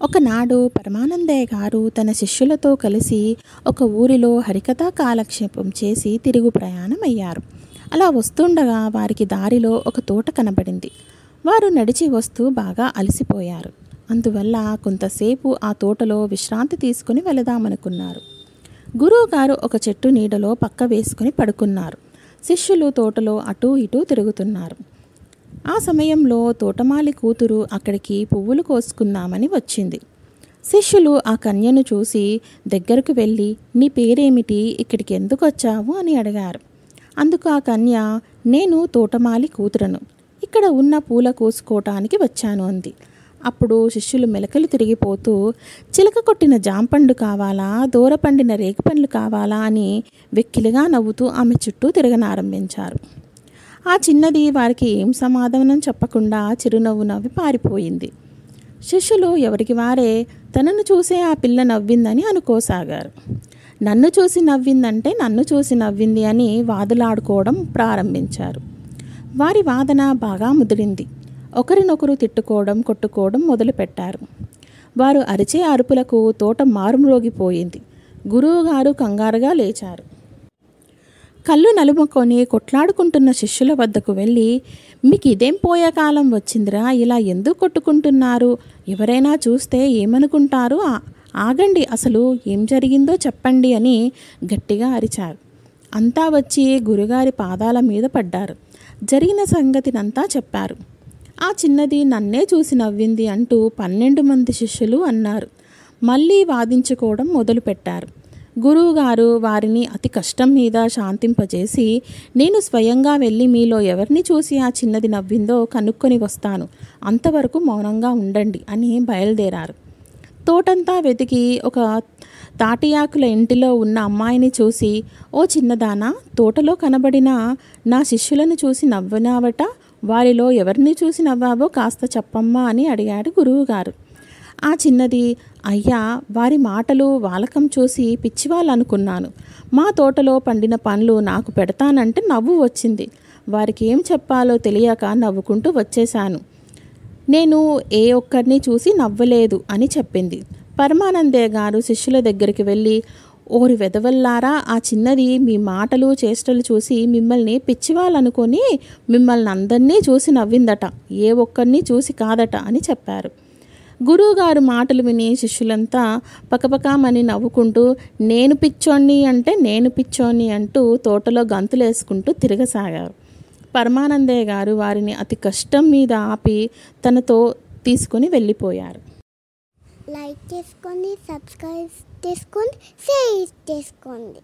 ఒకనాడు పరమానందయ్య గారు తన శిష్యులతో కలిసి ఒక ఊరిలో హరికథా కాలక్షేపం చేసి తిరుగు ప్రయాణం అయ్యారు. అలా వస్తుండగా వారికి దారిలో ఒక తోట కనబడింది. వారు నడిచి వస్తూ బాగా అలసిపోయారు. అందువల్ల కొంతసేపు ఆ తోటలో విశ్రాంతి తీసుకుని వెళదామనుకున్నారు. గురువుగారు ఒక చెట్టు నీడలో పక్క వేసుకుని పడుకున్నారు. శిష్యులు తోటలో అటూ ఇటూ తిరుగుతున్నారు. ఆ సమయంలో తోటమాలి కూతురు అక్కడికి పువ్వులు కోసుకుందామని వచ్చింది. శిష్యులు ఆ కన్యను చూసి దగ్గరకు వెళ్ళి, నీ పేరేమిటి, ఇక్కడికి ఎందుకు వచ్చావు అని అడిగారు. అందుకు ఆ కన్య, నేను తోటమాలి కూతురను, ఇక్కడ ఉన్న పూల కోసుకోవటానికి వచ్చాను అంది. అప్పుడు శిష్యులు మెలకలు తిరిగిపోతూ, చిలక కొట్టిన జాంపండు కావాలా, దూర పండిన రేగిపండ్లు కావాలా అని వెక్కిలిగా నవ్వుతూ ఆమె చుట్టూ తిరగనారంభించారు. ఆ చిన్నది వారికి ఏం సమాధానం చెప్పకుండా చిరునవ్వు నవ్వి పారిపోయింది. శిష్యులు ఎవరికి వారే తనను చూసే ఆ పిల్ల నవ్విందని అనుకోసాగారు. నన్ను చూసి నవ్విందంటే నన్ను చూసి నవ్వింది అని వాదులాడుకోవడం ప్రారంభించారు. వారి వాదన బాగా ముదిరింది. ఒకరినొకరు తిట్టుకోవడం, కొట్టుకోవడం మొదలుపెట్టారు. వారు అరిచే అరుపులకు తోట మారుమ్రోగిపోయింది. గురువుగారు కంగారుగా లేచారు. కళ్ళు నలుముకొని కొట్లాడుకుంటున్న శిష్యుల వద్దకు వెళ్ళి, మీకు ఇదేం పోయే కాలం వచ్చిందిరా, ఇలా ఎందుకు కొట్టుకుంటున్నారు, ఎవరైనా చూస్తే ఏమనుకుంటారు, ఆగండి, అసలు ఏం జరిగిందో చెప్పండి అని గట్టిగా అరిచారు. అంతా వచ్చి గురుగారి పాదాల మీద పడ్డారు. జరిగిన సంగతినంతా చెప్పారు. ఆ చిన్నది నన్నే చూసి నవ్వింది అంటూ 12 మంది శిష్యులు అన్నారు. మళ్ళీ వాదించుకోవడం మొదలుపెట్టారు. గురువుగారు వారిని అతి కష్టం మీద శాంతింపజేసి, నేను స్వయంగా వెళ్ళి మీలో ఎవరిని చూసి ఆ చిన్నది నవ్విందో కనుక్కొని వస్తాను, అంతవరకు మౌనంగా ఉండండి అని బయలుదేరారు. తోటంతా వెతికి ఒక తాటియాకుల ఇంటిలో ఉన్న అమ్మాయిని చూసి, ఓ చిన్నదానా, తోటలో కనబడిన నా శిష్యులను చూసి నవ్వినావట, వారిలో ఎవరిని చూసి నవ్వావో కాస్త చెప్పమ్మా అని అడిగాడు గురువుగారు. ఆ చిన్నది, అయ్యా, వారి మాటలు వాలకం చూసి పిచ్చివాళ్ళు అనుకున్నాను. మా తోటలో పండిన పండ్లు నాకు పెడతానంటే నవ్వు వచ్చింది. వారికి ఏం చెప్పాలో తెలియక నవ్వుకుంటూ వచ్చేశాను. నేను ఏ ఒక్కరిని చూసి నవ్వలేదు అని చెప్పింది. పరమానందయ్య గారు శిష్యుల దగ్గరికి వెళ్ళి, ఓరి వెదవల్లారా, ఆ చిన్నది మీ మాటలు చేష్టలు చూసి మిమ్మల్ని పిచ్చివాళ్ళనుకొని మిమ్మల్ని అందరినీ చూసి నవ్విందట, ఏ ఒక్కరిని చూసి కాదట అని చెప్పారు. గురువుగారు మాటలు విని శిష్యులంతా పకపకామని నవ్వుకుంటూ, నేను పిచ్చోణ్ణి అంటే నేను పిచ్చోణ్ణి అంటూ తోటలో గంతులేసుకుంటూ తిరగసాగారు. పరమానందయ్య గారు వారిని అతి కష్టం మీద ఆపి తనతో తీసుకొని వెళ్ళిపోయారు. లైక్ చేసుకోండి, సబ్స్క్రైబ్ చేసుకోండి, షేర్ చేసుకోండి.